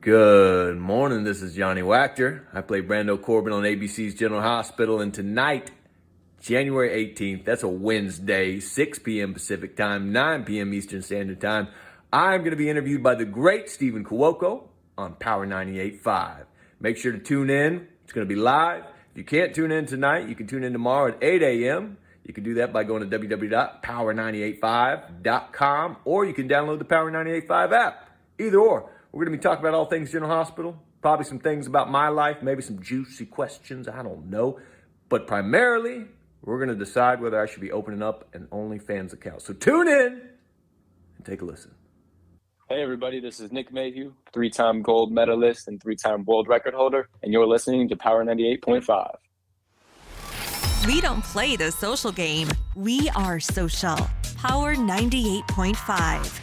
Good morning, this is Johnny Wactor. I play Brando Corbin on ABC's General Hospital, and tonight, January 18th, that's a Wednesday, 6 p.m. Pacific Time, 9 p.m. Eastern Standard Time, I'm going to be interviewed by the great Stephen Cuoco on Power 98.5. Make sure to tune in. It's going to be live. If you can't tune in tonight, you can tune in tomorrow at 8 a.m. You can do that by going to www.power985.com, or you can download the Power 98.5 app. Either or. We're going to be talking about all things General Hospital, probably some things about my life, maybe some juicy questions, I don't know. But primarily, we're going to decide whether I should be opening up an OnlyFans account. So tune in and take a listen. Hey everybody, this is Nick Mayhew, 3-time gold medalist and 3-time world record holder, and you're listening to Power 98.5. We don't play the social game. We are social. Power 98.5.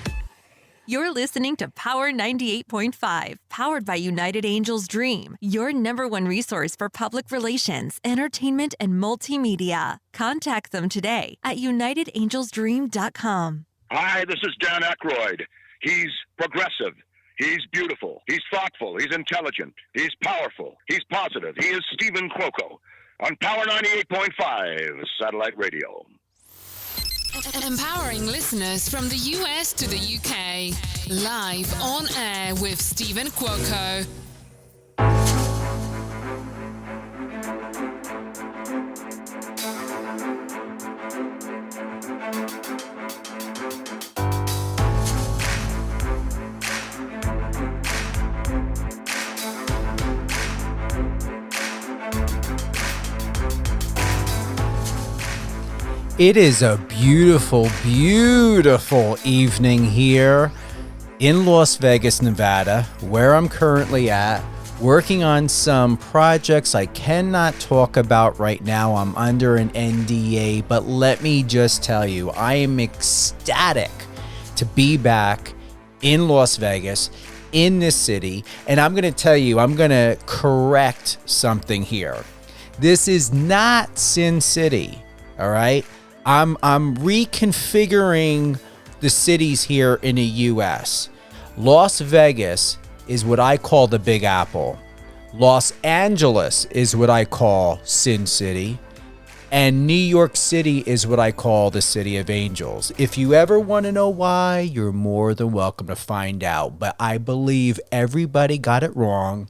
You're listening to Power 98.5, powered by United Angels Dream, your number one resource for public relations, entertainment, and multimedia. Contact them today at unitedangelsdream.com. Hi, this is Dan Aykroyd. He's progressive. He's beautiful. He's thoughtful. He's intelligent. He's powerful. He's positive. He is Stephen Cuoco on Power 98.5 Satellite Radio. Empowering listeners from the US to the UK. Live on air with Stephen Cuoco. It is a beautiful, beautiful evening here in Las Vegas, Nevada, where I'm currently at, working on some projects I cannot talk about right now. I'm under an NDA, but let me just tell you, I am ecstatic to be back in Las Vegas, in this city, and I'm going to tell you, I'm going to correct something here. This is not Sin City, all right? I'm reconfiguring the cities here in the U.S. Las Vegas is what I call the Big Apple. Los Angeles is what I call Sin City. And New York City is what I call the City of Angels. If you ever want to know why, you're more than welcome to find out. But I believe everybody got it wrong.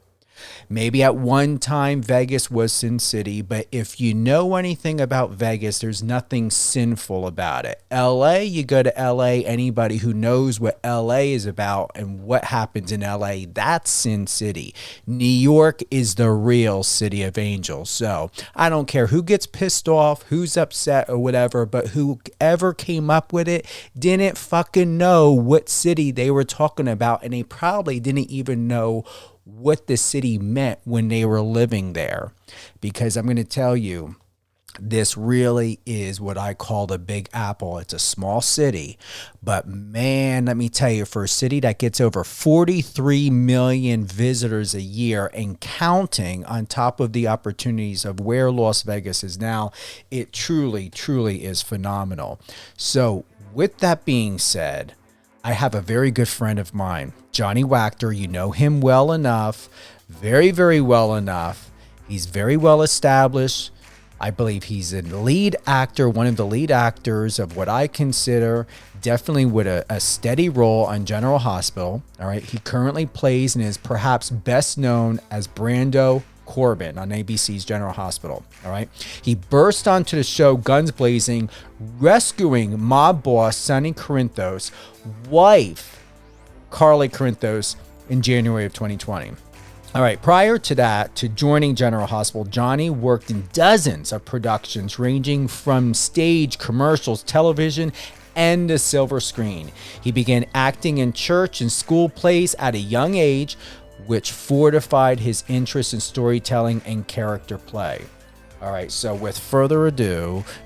Maybe at one time Vegas was Sin City, but if you know anything about Vegas, there's nothing sinful about it. LA, you go to LA, anybody who knows what LA is about and what happens in LA, that's Sin City. New York is the real City of Angels. So I don't care who gets pissed off, who's upset or whatever, but whoever came up with it didn't fucking know what city they were talking about, and they probably didn't even know what the city meant when they were living there. Because I'm going to tell you, this really is what I call the Big Apple. It's a small city, but man, let me tell you, for a city that gets over 43 million visitors a year and counting, on top of the opportunities of where Las Vegas is now, it truly, truly is phenomenal. So with that being said, I have a very good friend of mine, Johnny Wactor. You know him well enough, very, very well enough. He's very well established. I believe he's a lead actor, one of the lead actors of what I consider definitely with a steady role on General Hospital. All right. He currently plays and is perhaps best known as Brando Corbin on ABC's General Hospital. All right. He burst onto the show guns blazing, rescuing mob boss Sonny Corinthos' wife, Carly Corinthos, in January of 2020. All right. Prior to that, to joining General Hospital, Johnny worked in dozens of productions ranging from stage, commercials, television, and the silver screen. He began acting in church and school plays at a young age, which fortified his interest in storytelling and character play. All right, so with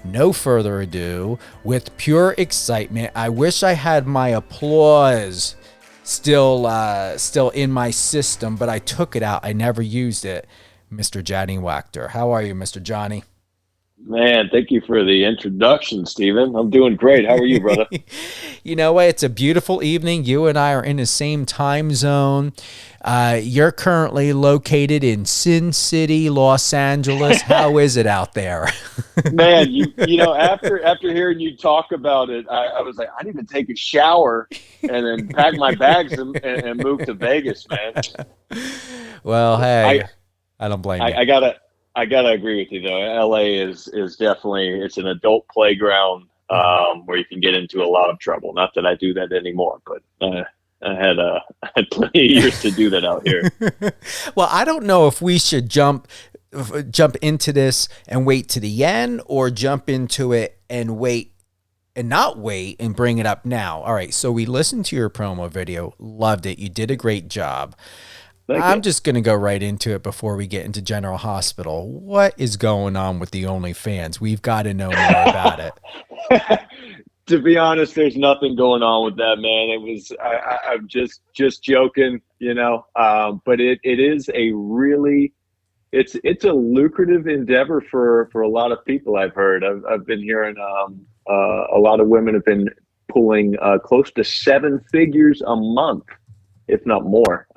no further ado, with pure excitement, I wish I had my applause still in my system, but I took it out. I never used it. Mr. Johnny Wactor. How are you, Mr. Johnny? Man, thank you for the introduction, Steven. I'm doing great. How are you, brother? You know what? It's a beautiful evening. You and I are in the same time zone. You're currently located in Sin City, Los Angeles. How is it out there? Man, you know, after hearing you talk about it, I was like, I need to take a shower and then pack my bags and move to Vegas, man. Well, hey, I don't blame you. I gotta agree with you though. LA is definitely, it's an adult playground where you can get into a lot of trouble. Not that I do that anymore, but I had plenty of years to do that out here. Well, I don't know if we should jump into this and wait to the end, or jump into it and wait and not wait and bring it up now. All right, so we listened to your promo video, loved it. You did a great job. I'm just going to go right into it before we get into General Hospital. What is going on with the OnlyFans? We've got to know more about it. To be honest, there's nothing going on with that, man. It was I'm just joking, you know. But it is a really it's a lucrative endeavor for a lot of people. I've heard. I've been hearing a lot of women have been pulling close to 7 figures a month, if not more.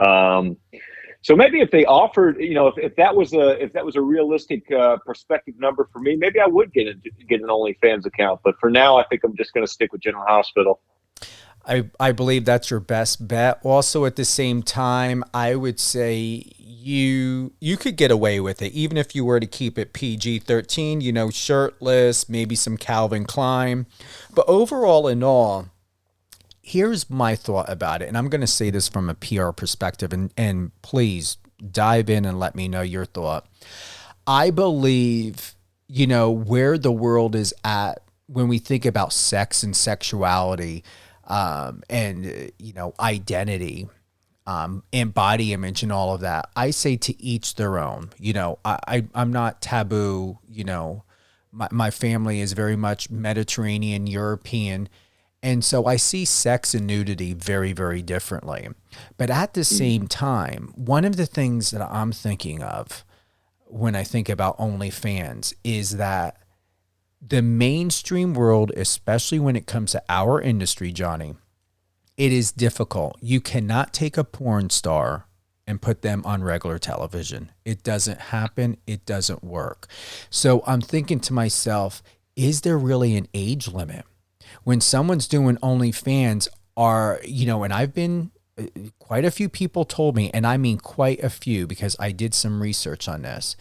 So maybe if they offered, you know, if that was a realistic prospective number for me, maybe I would get an OnlyFans account. But for now, I think I'm just going to stick with General Hospital. I believe that's your best bet. Also, at the same time, I would say you could get away with it, even if you were to keep it PG-13, you know, shirtless, maybe some Calvin Klein. But overall in all, here's my thought about it, and I'm going to say this from a PR perspective, and please dive in and let me know your thought. I believe, you know, where the world is at when we think about sex and sexuality, and, you know, identity, and body image and all of that, I say to each their own. You know, I'm not taboo. You know, my family is very much Mediterranean, European. And so I see sex and nudity very, very differently. But at the same time, one of the things that I'm thinking of when I think about OnlyFans is that the mainstream world, especially when it comes to our industry, Johnny, it is difficult. You cannot take a porn star and put them on regular television. It doesn't happen. It doesn't work. So I'm thinking to myself, is there really an age limit? When someone's doing OnlyFans, you know, and I've been, quite a few people told me, and I mean quite a few because I did some research on this,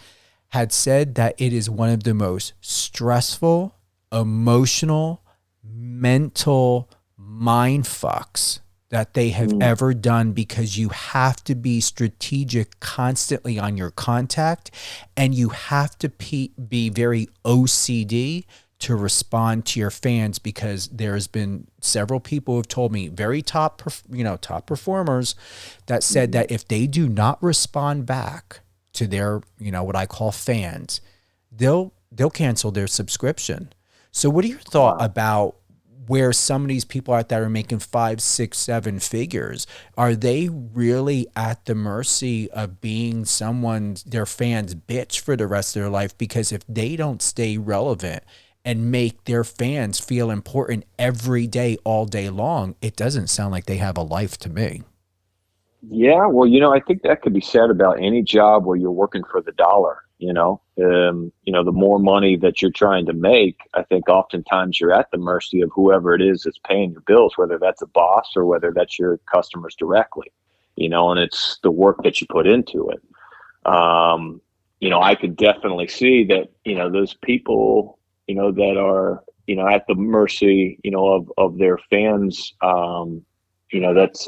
had said that it is one of the most stressful, emotional, mental mind fucks that they have ever done, because you have to be strategic constantly on your contact, and you have to be very OCD to respond to your fans, because there's been several people who have told me, very top performers, that said that if they do not respond back to their, you know, what I call fans, they'll cancel their subscription. So what are your thoughts about where some of these people out there are making 5, 6, 7 figures? Are they really at the mercy of being their fans' bitch for the rest of their life? Because if they don't stay relevant and make their fans feel important every day, all day long, it doesn't sound like they have a life to me. Yeah, well, you know, I think that could be said about any job where you're working for the dollar. You know, the more money that you're trying to make, I think oftentimes you're at the mercy of whoever it is that's paying your bills, whether that's a boss or whether that's your customers directly. You know, and it's the work that you put into it. You know, I could definitely see that, you know, those people, you know, that are, you know, at the mercy, you know, of their fans, you know, that's,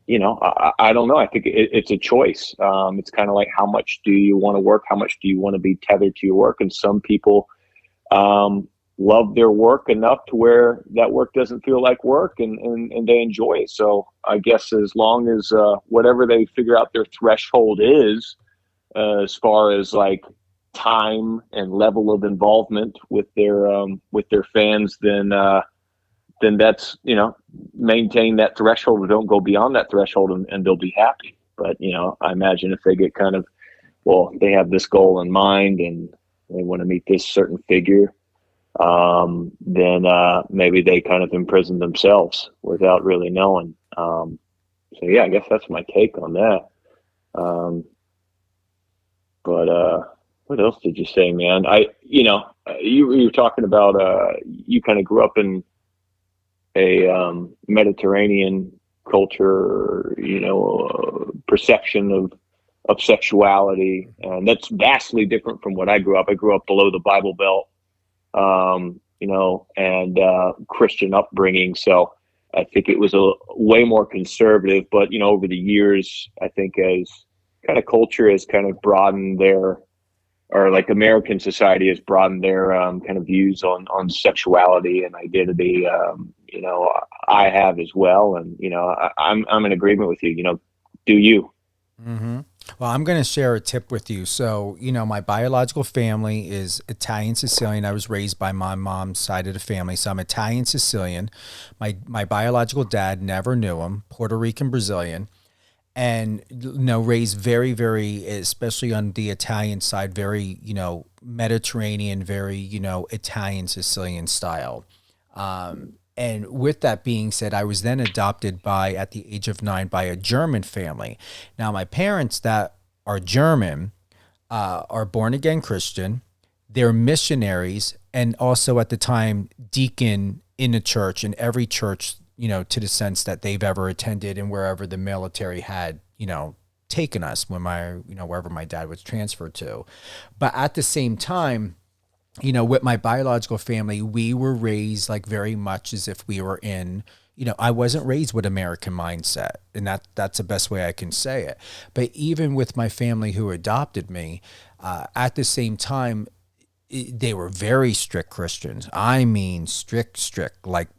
you know, I don't know. I think it's a choice. It's kind of like, how much do you want to work? How much do you want to be tethered to your work? And some people love their work enough to where that work doesn't feel like work, and they enjoy it. So I guess as long as whatever they figure out their threshold is, as far as like time and level of involvement with their fans, then that's, you know, maintain that threshold, or don't go beyond that threshold, and they'll be happy. But, you know, I imagine if they get kind of, well, they have this goal in mind, and they want to meet this certain figure, then maybe they kind of imprison themselves without really knowing. So yeah, I guess that's my take on that. But what else did you say, man? You were talking about you kind of grew up in a Mediterranean culture, perception of sexuality, and that's vastly different from what I grew up. I grew up below the Bible Belt, and Christian upbringing. So I think it was a way more conservative. But over the years, I think as kind of culture has kind of broadened or like American society has broadened their kind of views on sexuality and identity. I have as well, and I'm in agreement with you. Do you? Mm-hmm. Well, I'm going to share a tip with you. So, my biological family is Italian Sicilian. I was raised by my mom's side of the family, so I'm Italian Sicilian. My biological dad, never knew him, Puerto Rican Brazilian, and raised very, very, especially on the Italian side, very Mediterranean, very Italian Sicilian style. And with that being said, I was then adopted at the age of 9 by a German family. Now, my parents that are German are born again Christian. They're missionaries, and also at the time deacon in the church, in every church, to the sense that they've ever attended and wherever the military had, taken us when wherever my dad was transferred to. But at the same time, with my biological family, we were raised like very much as if we were in, I wasn't raised with American mindset, and that's the best way I can say it. But even with my family who adopted me, at the same time, they were very strict Christians. I mean, strict, like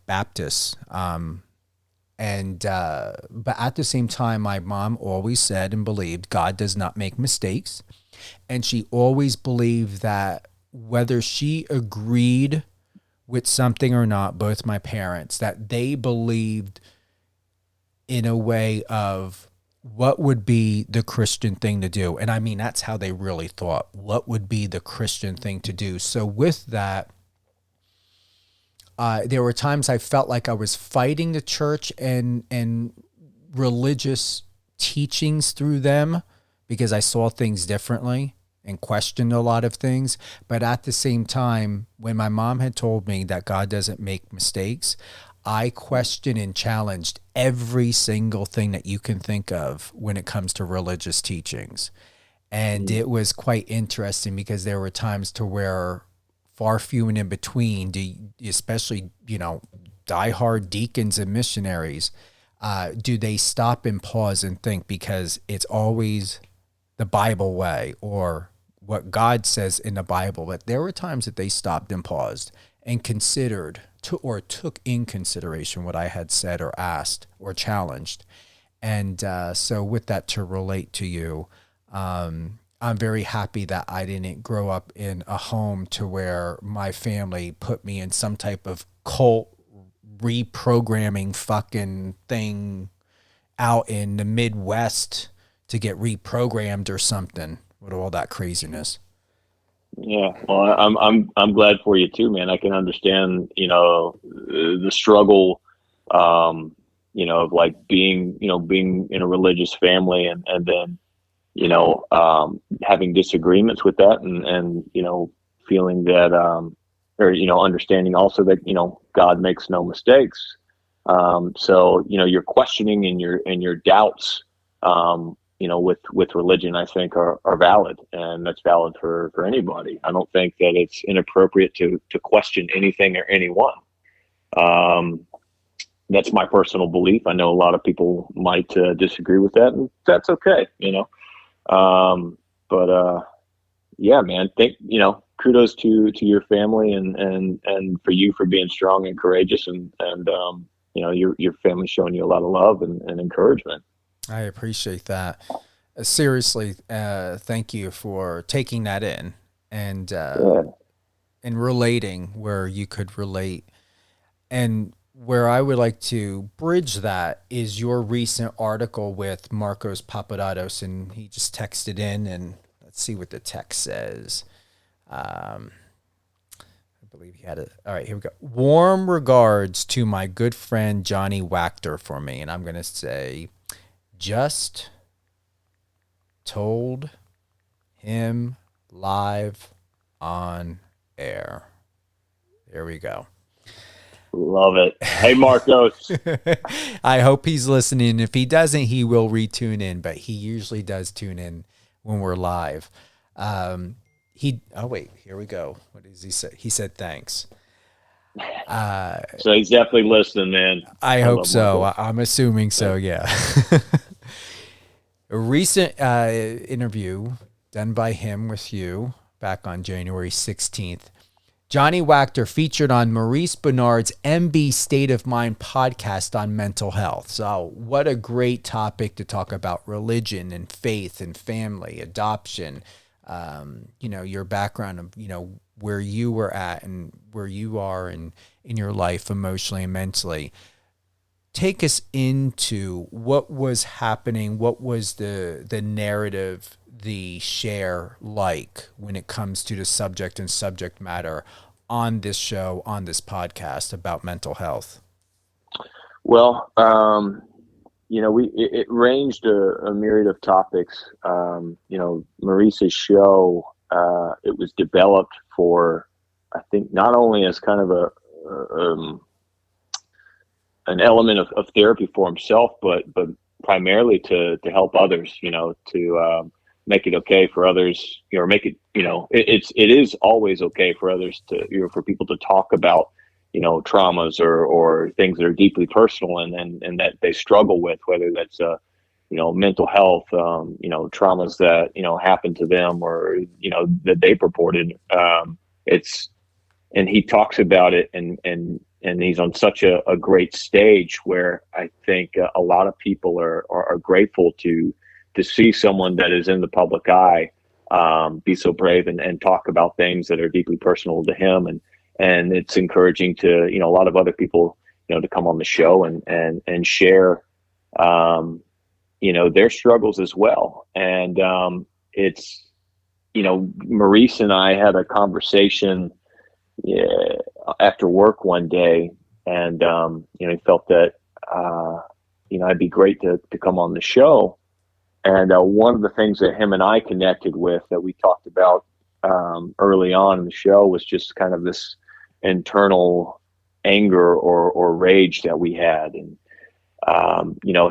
Baptists. But at the same time, my mom always said and believed God does not make mistakes. And she always believed that whether she agreed with something or not, both my parents, that they believed in a way of what would be the Christian thing to do. And I mean, that's how they really thought. What would be the Christian thing to do? So with that, there were times I felt like I was fighting the church and religious teachings through them because I saw things differently and questioned a lot of things. But at the same time, when my mom had told me that God doesn't make mistakes, I questioned and challenged every single thing that you can think of when it comes to religious teachings. And it was quite interesting because there were times to where far few and in between, especially, diehard deacons and missionaries, do they stop and pause and think, because it's always the Bible way or what God says in the Bible. But there were times that they stopped and paused and considered took in consideration what I had said or asked or challenged. And so with that, to relate to you, I'm very happy that I didn't grow up in a home to where my family put me in some type of cult reprogramming fucking thing out in the Midwest to get reprogrammed or something with all that craziness. Yeah, well, I'm glad for you too, man. I can understand, the struggle, of like being in a religious family and then, having disagreements with that and feeling that, or understanding also that God makes no mistakes. So your questioning and your doubts, with religion, I think are valid, and that's valid for anybody. I don't think that it's inappropriate to question anything or anyone. That's my personal belief. I know a lot of people might disagree with that, and that's okay, But yeah, man, kudos to your family and for you for being strong and courageous and your family showing you a lot of love and encouragement. I appreciate that. Seriously, thank you for taking that in and relating where you could relate. And where I would like to bridge that is your recent article with Marcos Papadopoulos, and he just texted in, and let's see what the text says. I believe he had it. All right, here we go. Warm regards to my good friend Johnny Wactor for me. And I'm going to say, just told him live on air. There we go. Love it. Hey, Marcos. I hope he's listening. If he doesn't, he will retune in, but he usually does tune in when we're live. Oh wait, here we go. What does he say? He said thanks. So he's definitely listening, man. I hope love so. Marcos. I'm assuming so. Yeah. A recent interview done by him with you back on January 16th. Johnny Wactor featured on Maurice Bernard's MB State of Mind podcast on mental health. So what a great topic to talk about religion and faith and family, adoption, your background of, where you were at and where you are in your life emotionally and mentally. Take us into what was happening. What was the narrative, the share like when it comes to the subject and subject matter on this show, on this podcast about mental health? Well, it ranged a myriad of topics. Maurice's show, it was developed for, I think, not only as kind of an element of therapy for himself, but primarily to help others, to make it okay for others, or make it, it is always okay for others to, for people to talk about, traumas or things that are deeply personal and that they struggle with, whether that's, mental health, traumas that, happened to them or, that they purported. And he talks about it and he's on such a great stage where I think a lot of people are grateful to see someone that is in the public eye be so brave and talk about things that are deeply personal to him. And it's encouraging to, a lot of other people, to come on the show and share, their struggles as well. And it's, Maurice and I had a conversation after work one day, and he felt that it'd be great to come on the show. And one of the things that him and I connected with that we talked about early on in the show was just kind of this internal anger or rage that we had. And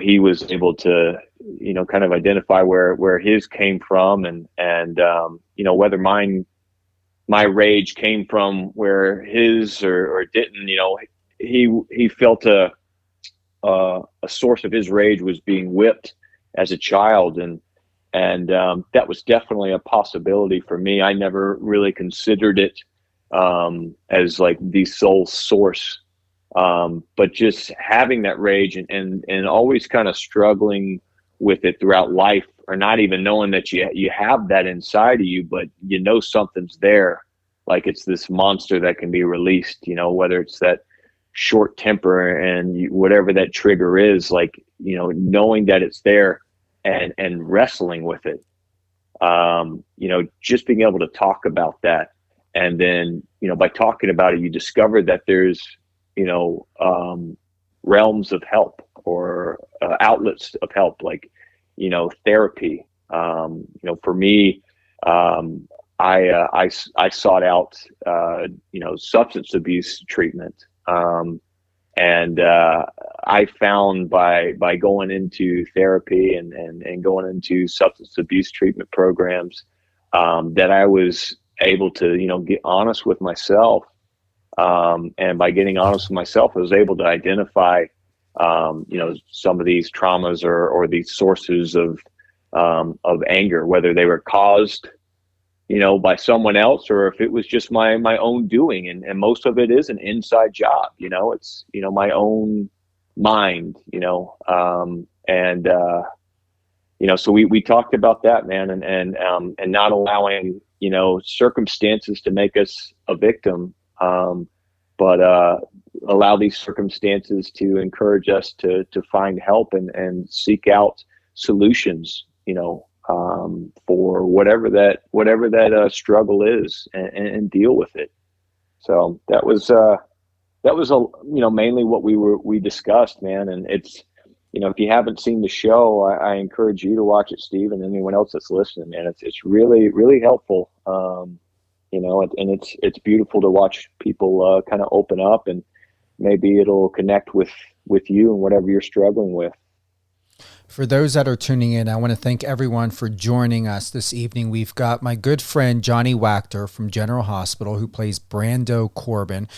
he was able to kind of identify where his came from and whether my rage came from where his or didn't. He felt a source of his rage was being whipped as a child, and that was definitely a possibility for me. I never really considered it as like the sole source, but just having that rage and always kind of struggling with it throughout life, or not even knowing that you have that inside of you, but something's there, like it's this monster that can be released, whether it's that short temper and whatever that trigger is, like, knowing that it's there and wrestling with it, just being able to talk about that. And then, by talking about it, you discover that there's, realms of help or outlets of help, like, therapy. For me, I sought out, substance abuse treatment. And I found by going into therapy and going into substance abuse treatment programs, that I was able to, get honest with myself. And by getting honest with myself, I was able to identify, some of these traumas or these sources of anger, whether they were caused, by someone else, or if it was just my own doing. And most of it is an inside job, it's, my own mind, so we talked about that, man, and not allowing, circumstances to make us a victim, but allow these circumstances to encourage us to find help and seek out solutions, for whatever that struggle is, and deal with it. So that was mainly what we discussed, man. And it's, if you haven't seen the show, I encourage you to watch it, Steve, and anyone else that's listening, man. It's really, really helpful. And it's beautiful to watch people kind of open up, and maybe it'll connect with you and whatever you're struggling with. For those that are tuning in, I want to thank everyone for joining us this evening. We've got my good friend Johnny Wactor from General Hospital, who plays Brando Corbin.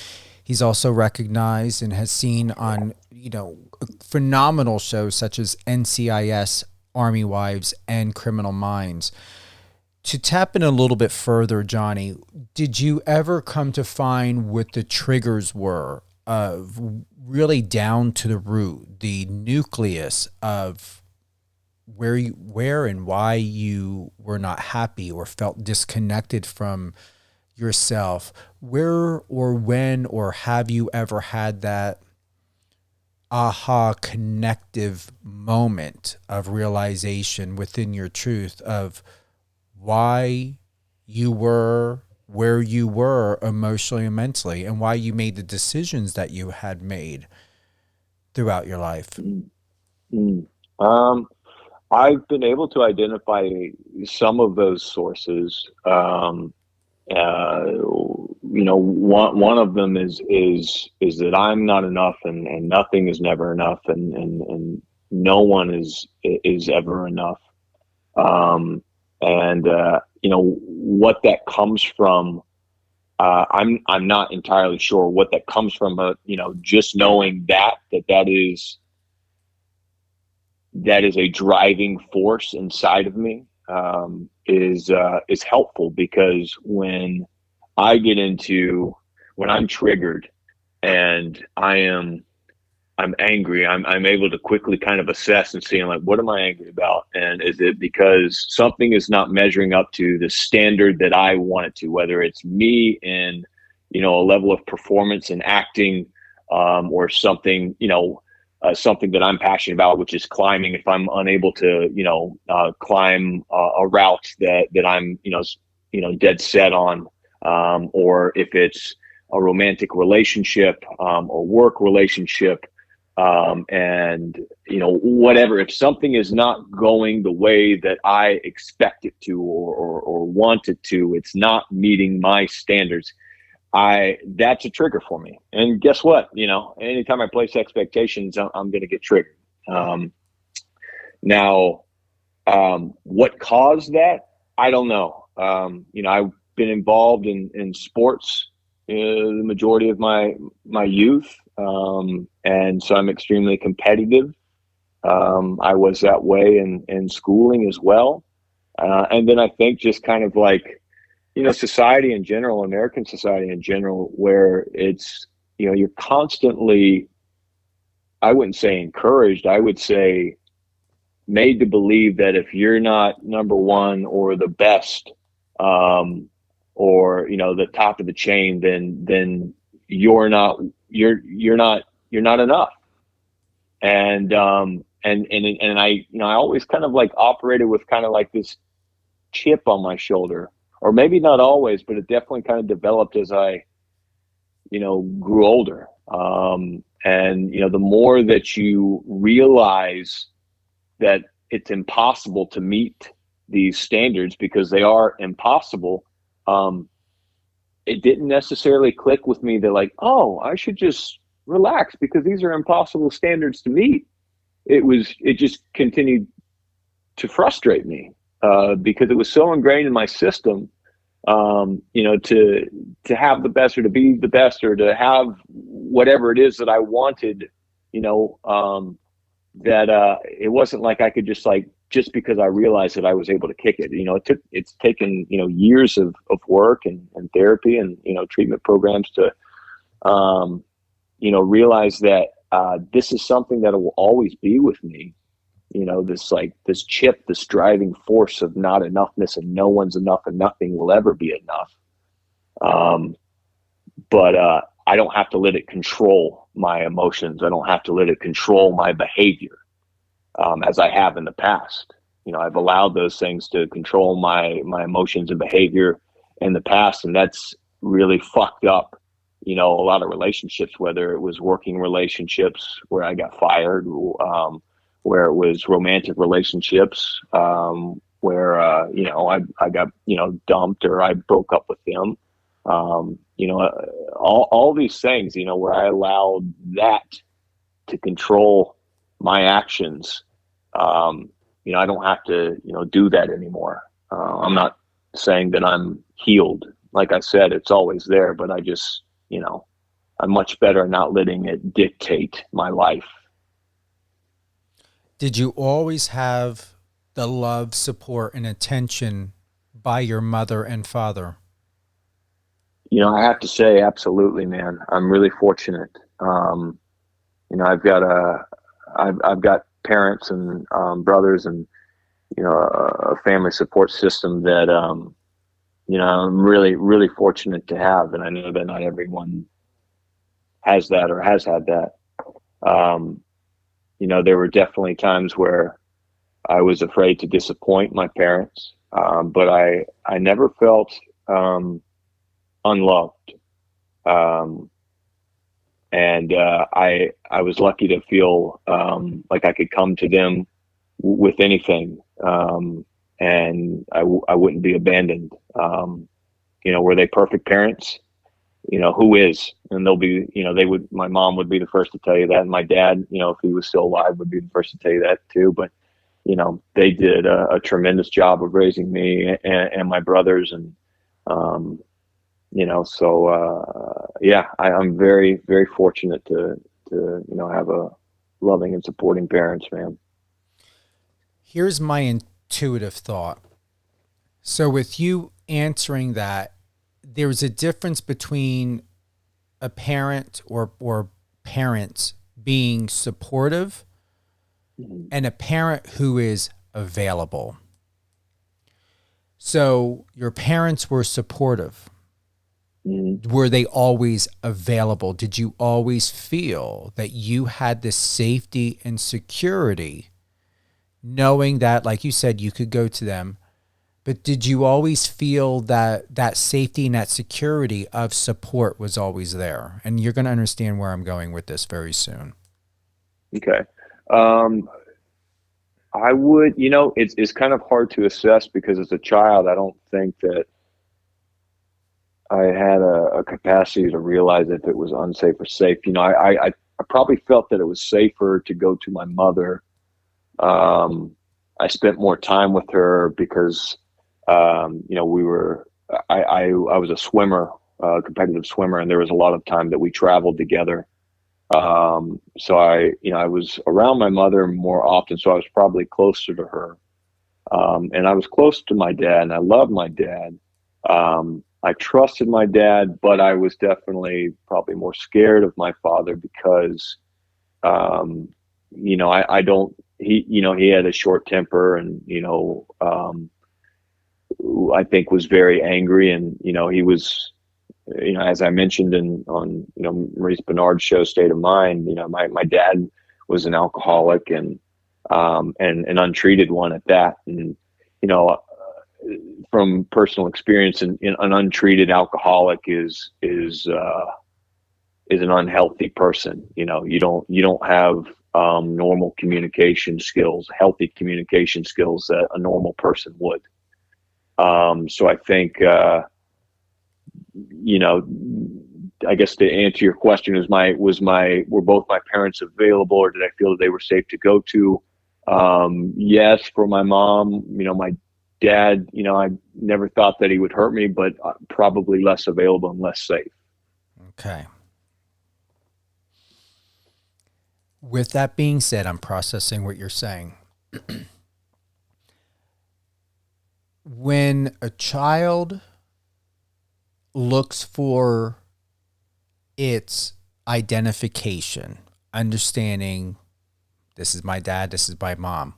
He's also recognized and has seen on, phenomenal shows such as NCIS, Army Wives, and Criminal Minds. To tap in a little bit further, Johnny, did you ever come to find what the triggers were of really down to the root, the nucleus of where and why you were not happy or felt disconnected from yourself? Where or when or have you ever had that aha connective moment of realization within your truth of why you were where you were emotionally and mentally, and why you made the decisions that you had made throughout your life? I've been able to identify some of those sources. One of them is that I'm not enough, and nothing is never enough, and no one is ever enough. What that comes from, I'm not entirely sure what that comes from, but just knowing that is a driving force inside of me is helpful, because when I'm triggered and I'm angry, I'm able to quickly kind of assess and see, like, what am I angry about? And is it because something is not measuring up to the standard that I want it to, whether it's me in, a level of performance and acting, or something, something that I'm passionate about, which is climbing. If I'm unable to, climb a route that I'm, dead set on, or if it's a romantic relationship, or work relationship, and whatever, if something is not going the way that I expect it to, or want it to, it's not meeting my standards, that's a trigger for me. And guess what? Anytime I place expectations, I'm going to get triggered. Now, what caused that? I don't know. I've been involved in sports the majority of my youth. And so I'm extremely competitive. I was that way in schooling as well. And then I think just kind of like, society in general, American society in general, where it's, you're constantly, I wouldn't say encouraged, I would say made to believe that if you're not number one or the best, or, the top of the chain, then you're not enough. And I always kind of like operated with kind of like this chip on my shoulder. Or maybe not always, but it definitely kind of developed as I, grew older. The more that you realize that it's impossible to meet these standards because they are impossible, it didn't necessarily click with me that like, oh, I should just relax because these are impossible standards to meet. It just continued to frustrate me. Because it was so ingrained in my system, to have the best, or to be the best, or to have whatever it is that I wanted, that it wasn't like I could just because I realized that I was able to kick it. It's taken, years of work and therapy and, treatment programs to, realize that this is something that will always be with me. This chip, this driving force of not enoughness, and no one's enough and nothing will ever be enough. But I don't have to let it control my emotions. I don't have to let it control my behavior, as I have in the past. I've allowed those things to control my emotions and behavior in the past, and that's really fucked up, a lot of relationships, whether it was working relationships where I got fired, where it was romantic relationships, where, I got, dumped, or I broke up with them. All these things, where I allowed that to control my actions. I don't have to, do that anymore. I'm not saying that I'm healed. Like I said, it's always there, but I just, I'm much better not letting it dictate my life. Did you always have the love, support, and attention by your mother and father? I have to say, absolutely, man. I'm really fortunate. I've got parents and brothers and a family support system that I'm really, really fortunate to have, and I know that not everyone has that or has had that. There were definitely times where I was afraid to disappoint my parents, but I never felt unloved. And I was lucky to feel like I could come to them with anything, and I wouldn't be abandoned. Were they perfect parents? Who is? And they'll be, my mom would be the first to tell you that, and my dad, if he was still alive, would be the first to tell you that too. But they did a tremendous job of raising me and my brothers, and I'm very, very fortunate to have a loving and supporting parents, man. Here's my intuitive thought. So with you answering that, there's a difference between a parent or parents being supportive and a parent who is available. So your parents were supportive. Were they always available? Did you always feel that you had the safety and security, knowing that, like you said, you could go to them? But did you always feel that safety and that security of support was always there? And you're going to understand where I'm going with this very soon. Okay. I would, it's kind of hard to assess, because as a child, I don't think that I had a capacity to realize if it was unsafe or safe. I probably felt that it was safer to go to my mother. I spent more time with her because, I was a swimmer, competitive swimmer, and there was a lot of time that we traveled together. So I was around my mother more often, so I was probably closer to her. And I was close to my dad, and I loved my dad. I trusted my dad, but I was definitely probably more scared of my father because, he had a short temper, and, I think was very angry, and, he was, as I mentioned on Maurice Bernard's show, State of Mind, my dad was an alcoholic and an untreated one at that. And, from personal experience, an untreated alcoholic is an unhealthy person. You don't have normal communication skills, healthy communication skills that a normal person would. So I think, I guess to answer your question, were both my parents available, or did I feel that they were safe to go to? Yes, for my mom. My dad, I never thought that he would hurt me, but probably less available and less safe. Okay. With that being said, I'm processing what you're saying. When a child looks for its identification, understanding this is my dad, this is my mom,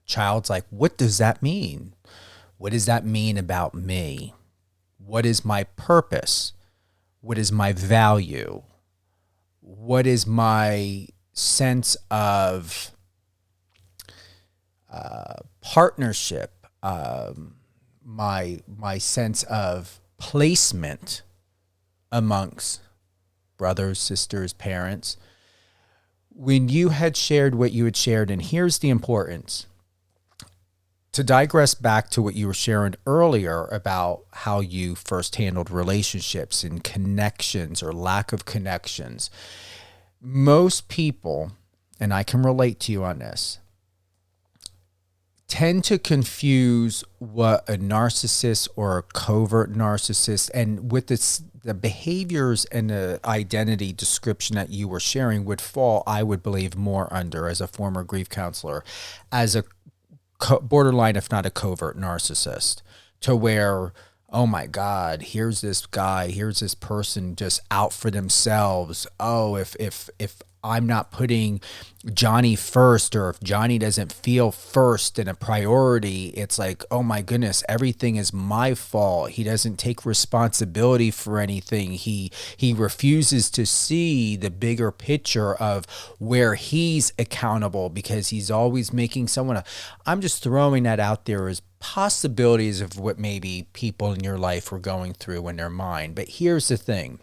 child's like, what does that mean? What does that mean about me? What is my purpose? What is my value? What is my sense of partnership, my sense of placement amongst brothers, sisters, parents, when you had shared what you had shared, and here's the importance. To digress back to what you were sharing earlier about how you first handled relationships and connections or lack of connections, most people, and I can relate to you on this, tend to confuse what a narcissist or a covert narcissist, and with the behaviors and the identity description that you were sharing would fall, I would believe, more under, as a former grief counselor, as a borderline, if not a covert narcissist, to where, oh my God, here's this guy, here's this person just out for themselves. Oh, if I'm not putting Johnny first, or if Johnny doesn't feel first and a priority, it's like, oh my goodness, everything is my fault. He doesn't take responsibility for anything. He refuses to see the bigger picture of where he's accountable, because he's always making someone. I'm just throwing that out there as possibilities of what maybe people in your life were going through in their mind. But here's the thing.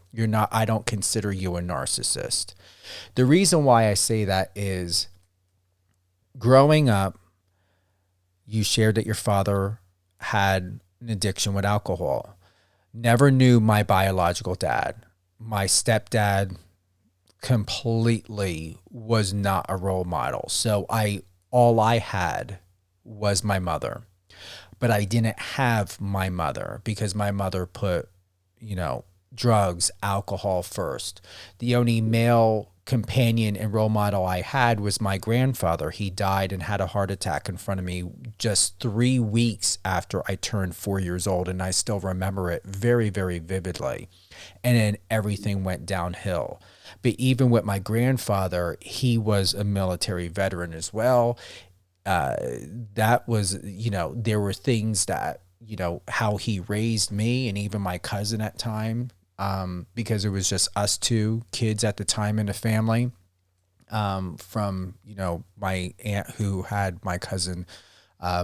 I don't consider you a narcissist. The reason why I say that is, growing up, you shared that your father had an addiction with alcohol. Never knew my biological dad. My stepdad completely was not a role model. So all I had was my mother. But I didn't have my mother because my mother put, drugs, alcohol first. The only male companion and role model I had was my grandfather. He died and had a heart attack in front of me just 3 weeks after I turned 4 years old, and I still remember it very, very vividly. And then everything went downhill. But even with my grandfather, he was a military veteran as well. That was, there were things that, how he raised me and even my cousin at time, because it was just us two kids at the time in the family, from, my aunt who had my cousin,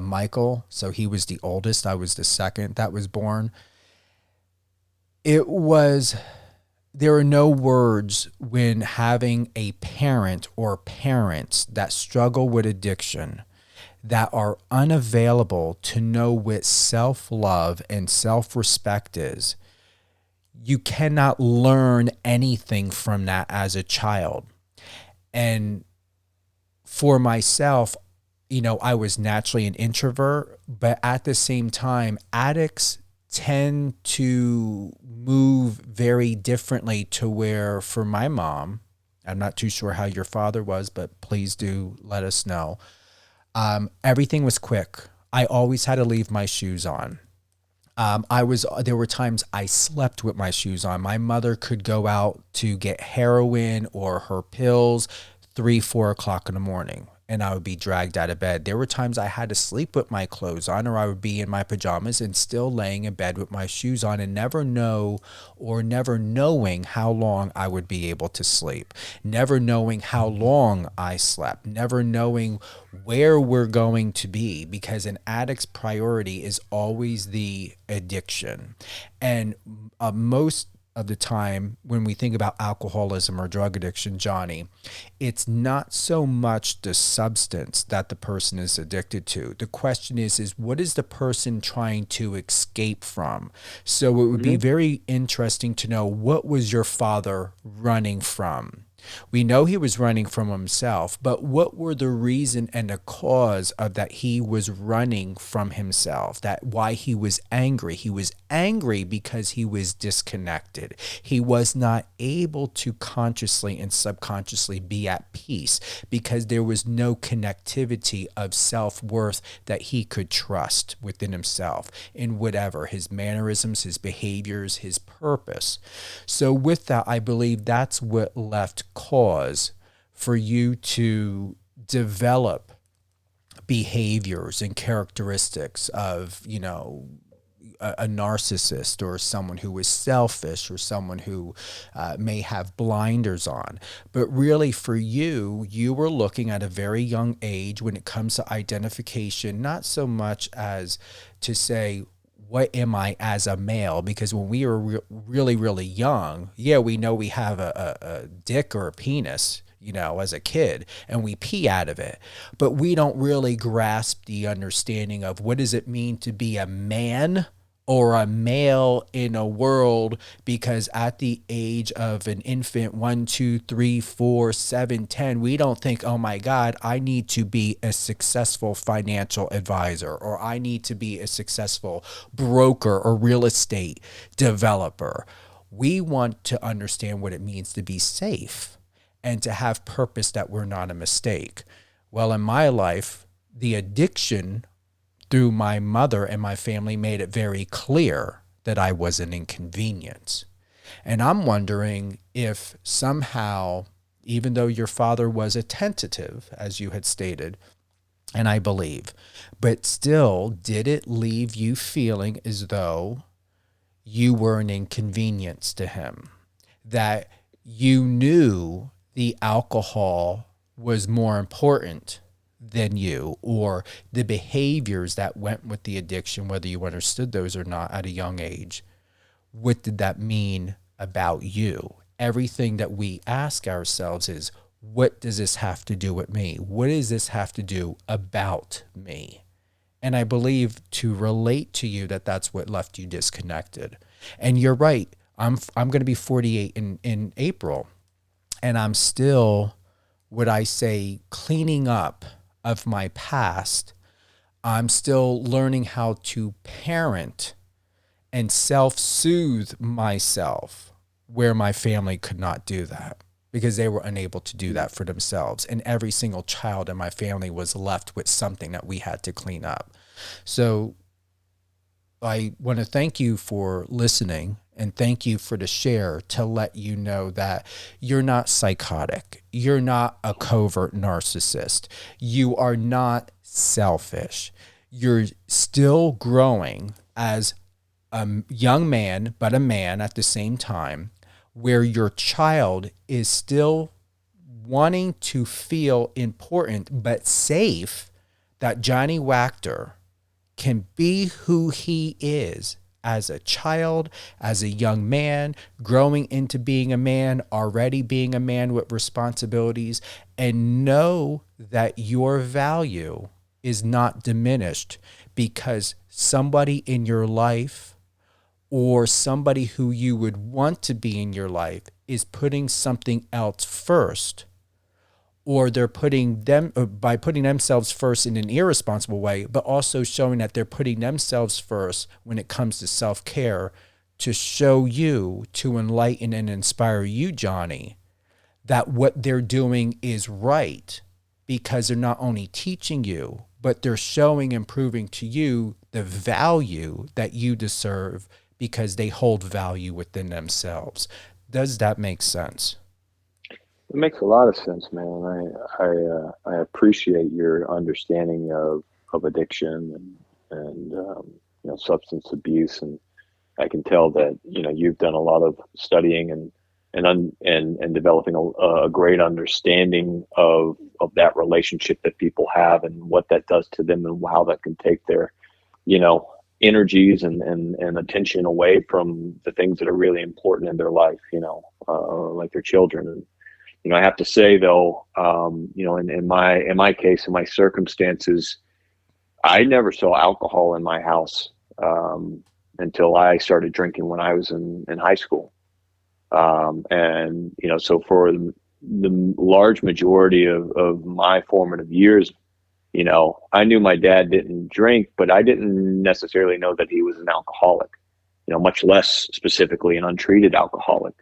Michael. So he was the oldest. I was the second that was born. There are no words when having a parent or parents that struggle with addiction, that are unavailable to know what self-love and self-respect is. You cannot learn anything from that as a child. And for myself, I was naturally an introvert, but at the same time, addicts tend to move very differently, to where for my mom, I'm not too sure how your father was, but please do let us know. Everything was quick. I always had to leave my shoes on. There were times I slept with my shoes on. My mother could go out to get heroin or her pills 3-4 o'clock in the morning, and I would be dragged out of bed. There were times I had to sleep with my clothes on, or I would be in my pajamas and still laying in bed with my shoes on, and never knowing how long I would be able to sleep, never knowing how long I slept, never knowing where we're going to be, because an addict's priority is always the addiction. And most of the time when we think about alcoholism or drug addiction, Johnny, it's not so much the substance that the person is addicted to. The question is what is the person trying to escape from? So it would be very interesting to know, what was your father running from? We know he was running from himself, but what were the reason and the cause of that he was running from himself? That why he was angry? He was angry because he was disconnected. He was not able to consciously and subconsciously be at peace because there was no connectivity of self-worth that he could trust within himself in whatever, his mannerisms, his behaviors, his purpose. So with that, I believe that's what left cause for you to develop behaviors and characteristics of, a narcissist or someone who is selfish or someone who may have blinders on. But really for you, you were looking at a very young age when it comes to identification, not so much as to say, what am I as a male? Because when we were really, really young, yeah, we know we have a dick or a penis, as a kid, and we pee out of it. But we don't really grasp the understanding of what does it mean to be a man or a male in a world, because at the age of an infant, 1, 2, 3, 4, 7, 10, we don't think, oh my God, I need to be a successful financial advisor, or I need to be a successful broker or real estate developer. We want to understand what it means to be safe and to have purpose, that we're not a mistake. Well, in my life, the addiction through my mother and my family made it very clear that I was an inconvenience. And I'm wondering if somehow, even though your father was a tentative, as you had stated, and I believe, but still, did it leave you feeling as though you were an inconvenience to him? That you knew the alcohol was more important than you, or the behaviors that went with the addiction, whether you understood those or not at a young age? What did that mean about you? Everything that we ask ourselves is, what does this have to do with me? What does this have to do about me? And I believe, to relate to you, that that's what left you disconnected. And you're right. I'm going to be 48 in April. And I'm still, would I say, cleaning up of my past. I'm still learning how to parent and self-soothe myself where my family could not do that, because they were unable to do that for themselves. And every single child in my family was left with something that we had to clean up. So I want to thank you for listening, and thank you for the share to let you know that you're not psychotic. You're not a covert narcissist. You are not selfish. You're still growing as a young man, but a man at the same time, where your child is still wanting to feel important but safe, that Johnny Wactor can be who he is as a child, as a young man, growing into being a man, already being a man with responsibilities, and know that your value is not diminished because somebody in your life, or somebody who you would want to be in your life, is putting something else first, or they're putting themselves first in an irresponsible way, but also showing that they're putting themselves first when it comes to self-care, to show you, to enlighten and inspire you, Johnny, that what they're doing is right, because they're not only teaching you, but they're showing and proving to you the value that you deserve, because they hold value within themselves. Does that make sense? It makes a lot of sense, man. I appreciate your understanding of addiction and substance abuse, and I can tell that you've done a lot of studying and developing a great understanding of that relationship that people have, and what that does to them, and how that can take their energies and attention away from the things that are really important in their life, like their children. And I have to say, though, in my case, in my circumstances, I never saw alcohol in my house until I started drinking when I was in high school. So for the large majority of my formative years, I knew my dad didn't drink, but I didn't necessarily know that he was an alcoholic, much less specifically an untreated alcoholic.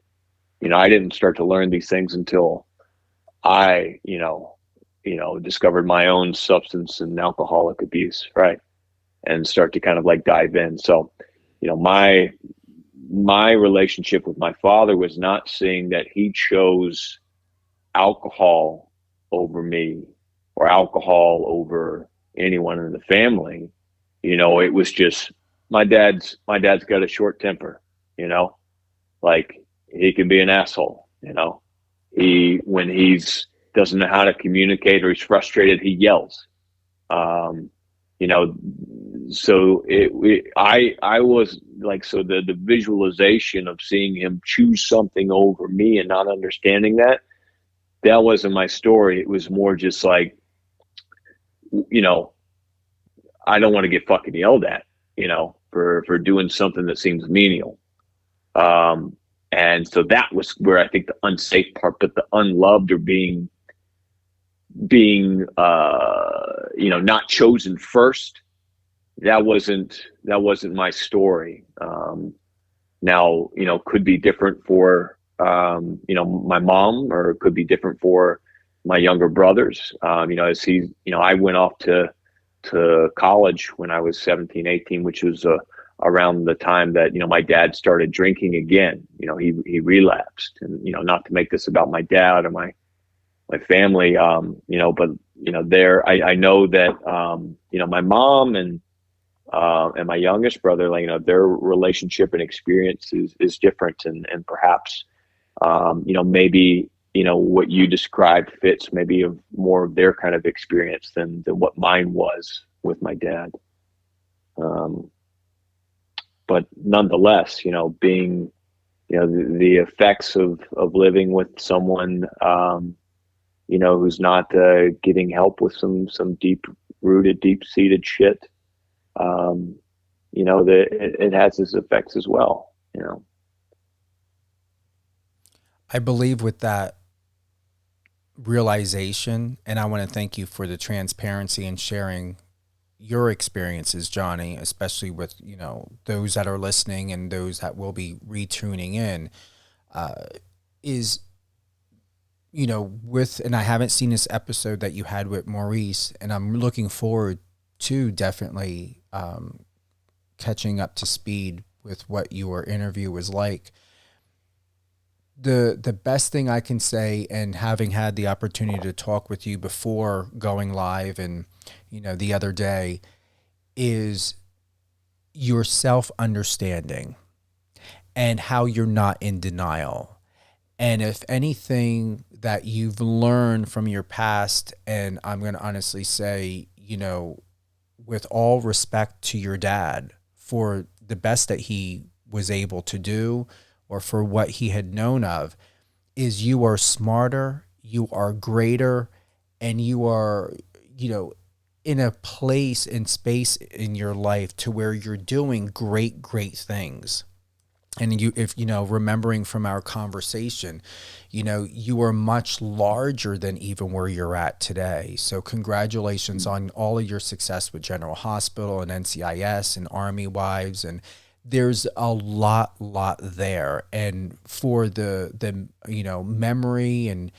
I didn't start to learn these things until I, discovered my own substance and alcoholic abuse, right? And start to kind of like dive in. So, my relationship with my father was not saying that he chose alcohol over me or alcohol over anyone in the family. It was just my dad's got a short temper, you know, like he can be an asshole, you know. When he's doesn't know how to communicate or he's frustrated, he yells. You know, so I was like, so the visualization of seeing him choose something over me and not understanding that wasn't my story. It was more just like, you know, I don't want to get fucking yelled at, you know, for doing something that seems menial. And so that was where I think the unsafe part, but the unloved or being, you know, not chosen first, that wasn't my story. Now, you know, could be different for, you know, my mom, or it could be different for my younger brothers. You know, as he, you know, I went off to college when I was 17, 18, which was, around the time that, you know, my dad started drinking again. You know, he relapsed, and, you know, not to make this about my dad or my family, you know, but, you know, I know that, you know, my mom and my youngest brother, like, you know, their relationship and experience is different, and perhaps, you know, maybe, you know, what you described fits maybe of more of their kind of experience than what mine was with my dad. But nonetheless, you know, being, you know, the effects of living with someone, you know, who's not getting help with some deep-rooted, deep-seated shit, you know, that it has its effects as well, you know. I believe with that realization, and I want to thank you for the transparency and sharing your experiences, Johnny, especially with, you know, those that are listening and those that will be retuning in, is, you know, and I haven't seen this episode that you had with Maurice, and I'm looking forward to definitely catching up to speed with what your interview was like. The best thing I can say, and having had the opportunity to talk with you before going live and, you know, the other day, is your self-understanding and how you're not in denial. And if anything that you've learned from your past, and I'm going to honestly say, you know, with all respect to your dad for the best that he was able to do, or for what he had known of, is you are smarter, you are greater, and you are, you know, in a place and space in your life to where you're doing great things. And you, if, you know, remembering from our conversation, you know, you are much larger than even where you're at today. So congratulations on all of your success with General Hospital and NCIS and Army Wives, and there's a lot there. And for the you know, memory and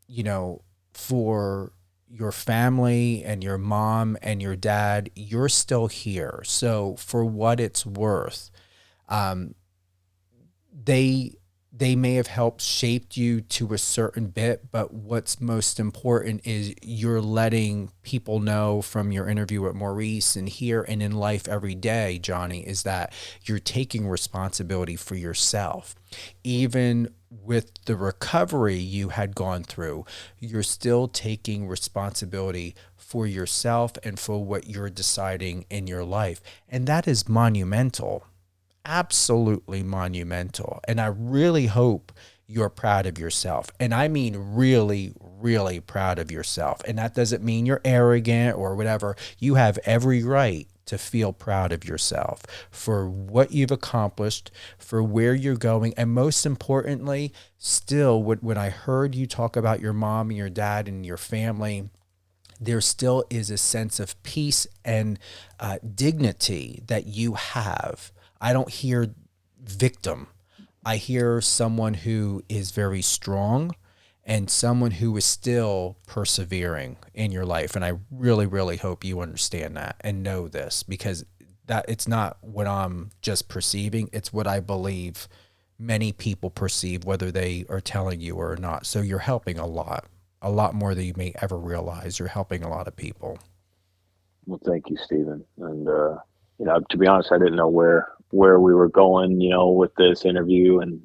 you know, for your family and your mom and your dad, you're still here. So for what it's worth, they may have helped shaped you to a certain bit, but what's most important is you're letting people know from your interview with Maurice and here and in life every day, Johnny, is that you're taking responsibility for yourself. Even with the recovery you had gone through, you're still taking responsibility for yourself and for what you're deciding in your life. And that is monumental. Absolutely monumental. And I really hope you're proud of yourself. And I mean really, really proud of yourself. And that doesn't mean you're arrogant or whatever. You have every right to feel proud of yourself for what you've accomplished, for where you're going. And most importantly, still, when I heard you talk about your mom and your dad and your family, there still is a sense of peace and dignity that you have. I don't hear victim. I hear someone who is very strong and someone who is still persevering in your life. And I really, really hope you understand that and know this, because that it's not what I'm just perceiving. It's what I believe many people perceive, whether they are telling you or not. So you're helping a lot more than you may ever realize. You're helping a lot of people. Well, thank you, Stephen. And, to be honest, I didn't know where we were going, with this interview. And,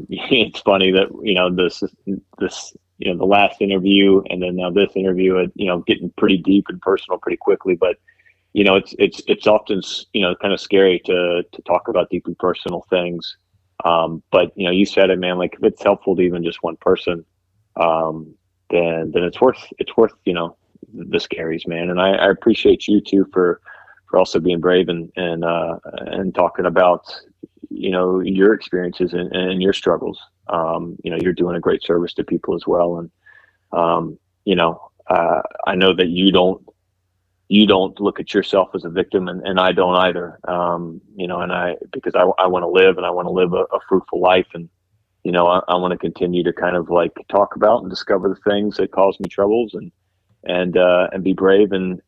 it's funny that, this, the last interview and then now this interview, getting pretty deep and personal pretty quickly. But, it's often, kind of scary to talk about deeply personal things. But, you said it, man, like if it's helpful to even just one person, then it's worth, the scaries, man. And I appreciate you too for also being brave and talking about, your experiences and your struggles. You're doing a great service to people as well. And, I know that you don't look at yourself as a victim, and I don't either. Because I want to live, and I want to live a fruitful life. And, I want to continue to kind of like talk about and discover the things that cause me troubles, and be brave and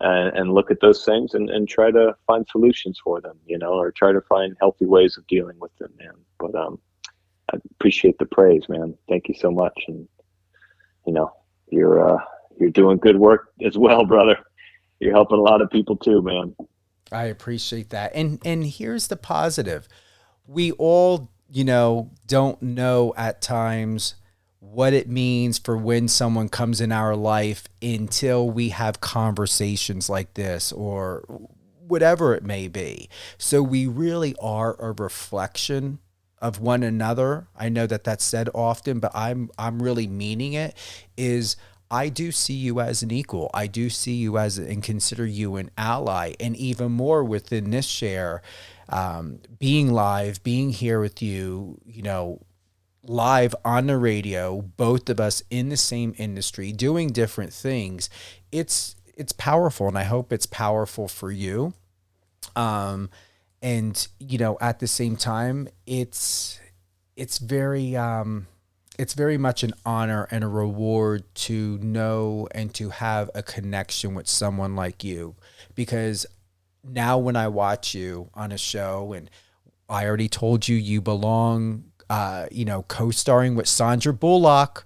look at those things and try to find solutions for them, or try to find healthy ways of dealing with them, man. But I appreciate the praise, man. Thank you so much. And you're doing good work as well, brother. You're helping a lot of people too, man. I appreciate that. And here's the positive. We all, don't know at times what it means for when someone comes in our life until we have conversations like this or whatever it may be. So we really are a reflection of one another. I know that that's said often, but I'm really meaning it. Is I do see you as an equal. I do see you as and consider you an ally, and even more within this share, being live, being here with you, live on the radio, both of us in the same industry, doing different things. It's powerful, and I hope it's powerful for you. And at the same time, it's very much an honor and a reward to know and to have a connection with someone like you, because now when I watch you on a show, and I already told you belong, co-starring with Sandra Bullock,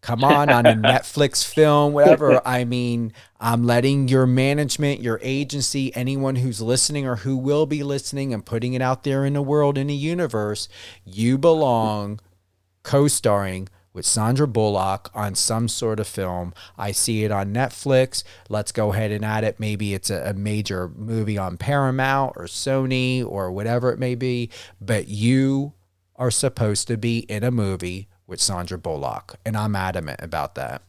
come on a Netflix film, whatever. I mean, I'm letting your management, your agency, anyone who's listening or who will be listening and putting it out there in the world, in the universe, you belong co-starring with Sandra Bullock on some sort of film. I see it on Netflix. Let's go ahead and add it. Maybe it's a major movie on Paramount or Sony or whatever it may be, but you are supposed to be in a movie with Sandra Bullock, and I'm adamant about that.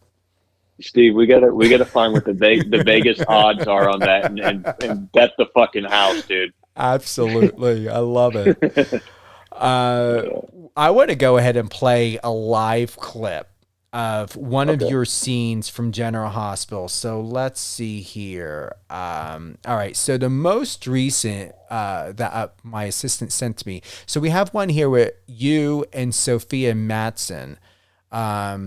Steve, we gotta find what the Vegas odds are on that, and bet the fucking house, dude. Absolutely, I love it. I want to go ahead and play a live clip of one of your scenes from General Hospital. So let's see here. All right. So the most recent that my assistant sent to me. So we have one here with you and Sophia Matson. I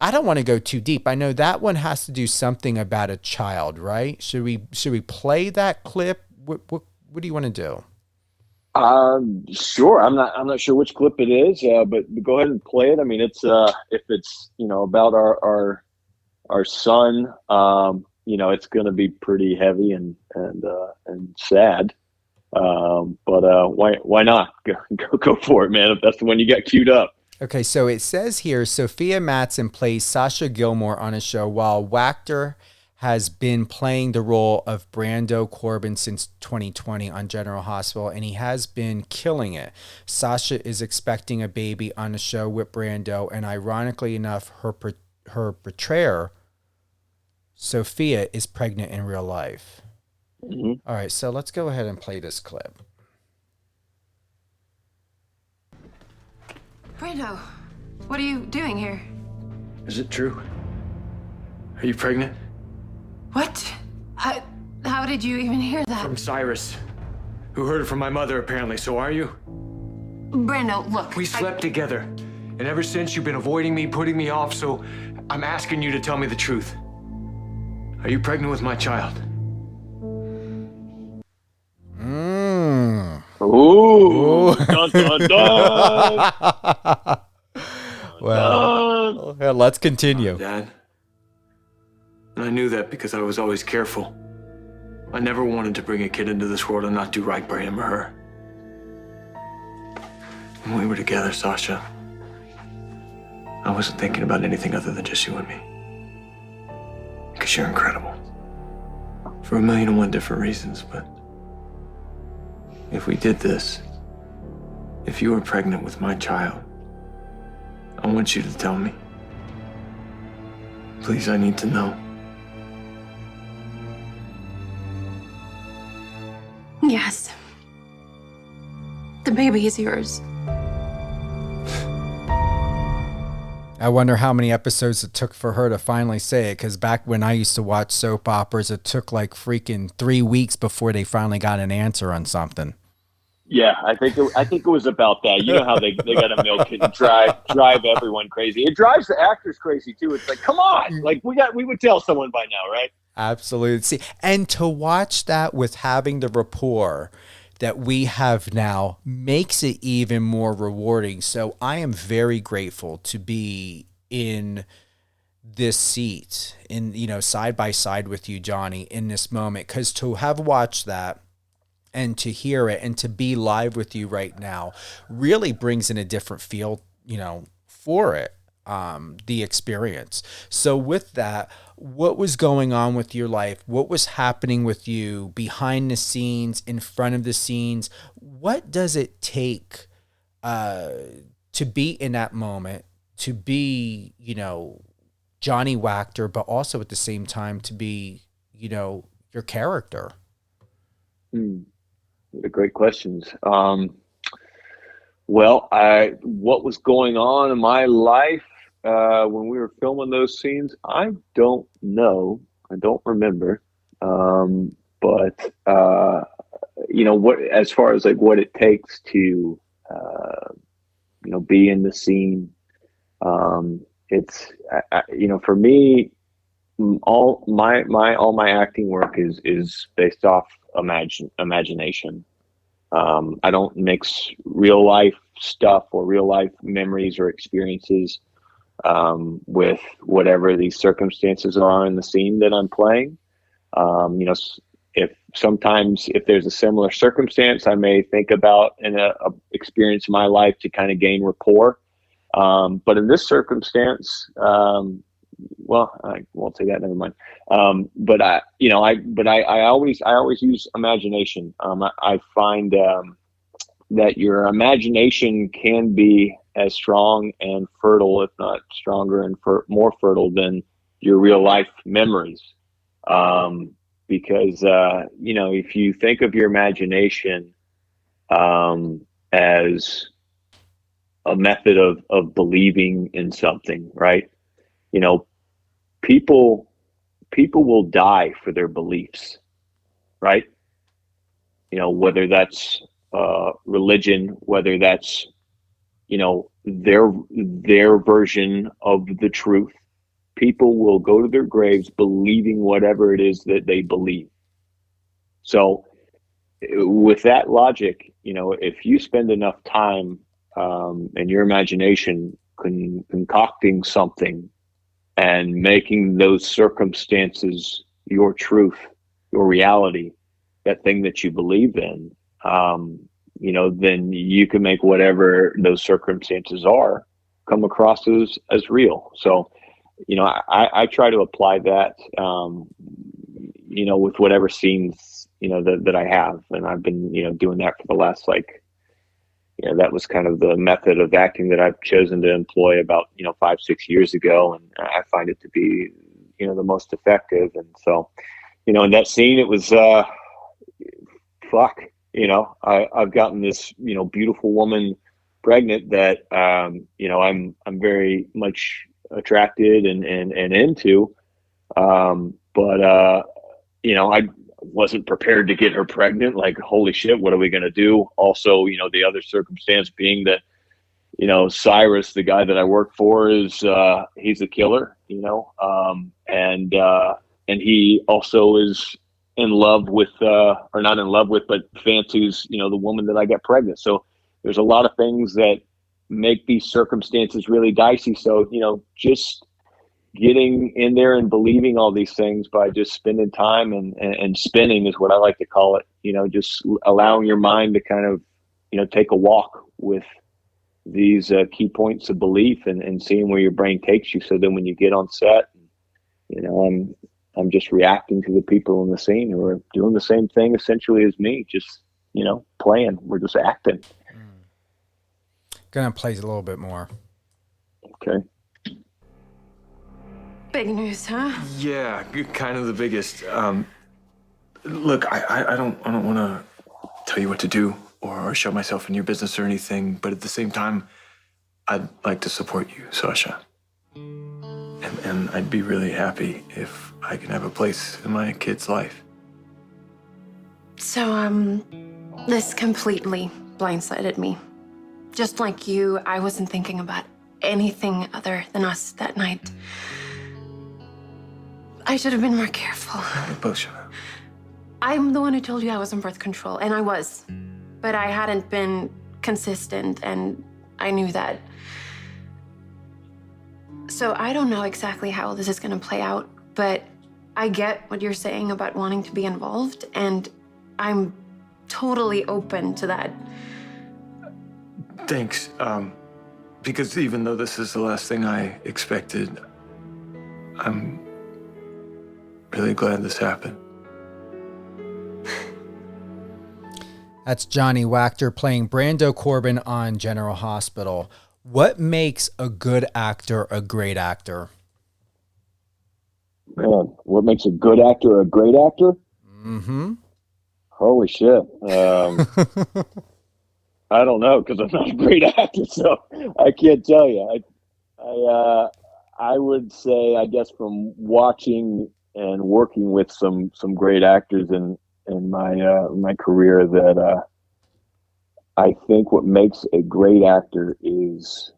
don't want to go too deep. I know that one has to do something about a child, right? Should we play that clip? What do you want to do? Sure. I'm not sure which clip it is, but go ahead and play it. I mean, it's, if it's, about our son, it's going to be pretty heavy and sad. But why not go for it, man? If that's the one you got queued up. Okay. So it says here, Sophia Matson plays Sasha Gilmore on a show, while Wactor has been playing the role of Brando Corbin since 2020 on General Hospital, and he has been killing it. Sasha is expecting a baby on the show with Brando, and ironically enough, her betrayer, Sophia, is pregnant in real life. Mm-hmm. All right, so let's go ahead and play this clip. Brando, what are you doing here? Is it true? Are you pregnant? What? How did you even hear that? From Cyrus, who heard it from my mother, apparently. So are you? Brando, look. We slept together, and ever since you've been avoiding me, putting me off, so I'm asking you to tell me the truth. Are you pregnant with my child? Ooh. Dun, dun, dun. Well, let's continue. Dad. And I knew that because I was always careful. I never wanted to bring a kid into this world and not do right by him or her. When we were together, Sasha, I wasn't thinking about anything other than just you and me. Because you're incredible. For 1,000,001 different reasons, but if we did this, if you were pregnant with my child, I want you to tell me. Please, I need to know. Yes. The baby is yours. I wonder how many episodes it took for her to finally say it, because back when I used to watch soap operas, it took like freaking 3 weeks before they finally got an answer on something. Yeah, I think it was about that. You know how they got to milk it and drive everyone crazy. It drives the actors crazy too. It's like, come on, like we would tell someone by now, right? Absolutely. See, and to watch that with having the rapport that we have now makes it even more rewarding. So I am very grateful to be in this seat, in, you know, side by side with you, Johnny, in this moment, because to have watched that and to hear it and to be live with you right now really brings in a different feel, you know, for it. The experience. So with that, what was going on with your life? What was happening with you behind the scenes, in front of the scenes? What does it take to be in that moment, to be, you know, Johnny Wactor, but also at the same time to be, you know, your character? Great questions. Well, what was going on in my life when we were filming those scenes, I don't know. I don't remember. But you know, what, as far as like what it takes to you know, be in the scene, it's you know, for me, all my acting work is based off imagination. I don't mix real life stuff or real life memories or experiences with whatever these circumstances are in the scene that I'm playing. You know, if there's a similar circumstance, I may think about a experience in my life to kind of gain rapport. But in this circumstance, well, I won't say that. Never mind. But I always use imagination. I find that your imagination can be as strong and fertile, if not stronger and more fertile than your real life memories. Because you know, if you think of your imagination as a method of believing in something, right? You know, people will die for their beliefs, right? You know, whether that's religion, whether that's, you know, their version of the truth. People will go to their graves believing whatever it is that they believe. So with that logic, you know, if you spend enough time in your imagination concocting something and making those circumstances your truth, your reality, that thing that you believe in, you know, then you can make whatever those circumstances are come across as real. So, you know, I try to apply that, you know, with whatever scenes, you know, that I have. And I've been, you know, doing that for the last, like, you know, that was kind of the method of acting that I've chosen to employ about, you know, 5-6 years ago. And I find it to be, you know, the most effective. And so, you know, in that scene, it was, fuck, you know, I've gotten this, you know, beautiful woman pregnant that, you know, I'm very much attracted and into, but you know, I wasn't prepared to get her pregnant. Like, holy shit, what are we going to do? Also, you know, the other circumstance being that, you know, Cyrus, the guy that I work for, is he's a killer, you know, and he also is in love with, or not in love with, but fancies, you know, the woman that I got pregnant. So there's a lot of things that make these circumstances really dicey. So, you know, just getting in there and believing all these things by just spending time and spinning is what I like to call it. Just allowing your mind to kind of, take a walk with these key points of belief and seeing where your brain takes you. So then when you get on set, I'm just reacting to the people in the scene who are doing the same thing essentially as me, just, playing. We're just acting. Gonna play a little bit more. Okay. Big news, huh? Yeah, kind of the biggest. Look, I don't want to tell you what to do or show myself in your business or anything, but at the same time, I'd like to support you, Sasha. And I'd be really happy if I can have a place in my kid's life. So, this completely blindsided me. Just like you, I wasn't thinking about anything other than us that night. I should have been more careful. We both should have. I'm the one who told you I was on birth control, and I was. But I hadn't been consistent, and I knew that. So I don't know exactly how this is going to play out, but I get what you're saying about wanting to be involved, and I'm totally open to that. Thanks. Because even though this is the last thing I expected, I'm really glad this happened. That's Johnny Wactor playing Brando Corbin on General Hospital. What makes a good actor a great actor? Man, what makes a good actor a great actor? Mm-hmm. Holy shit. I don't know, because I'm not a great actor, so I can't tell you. I would say, I guess, from watching and working with some great actors in my career, that I think what makes a great actor is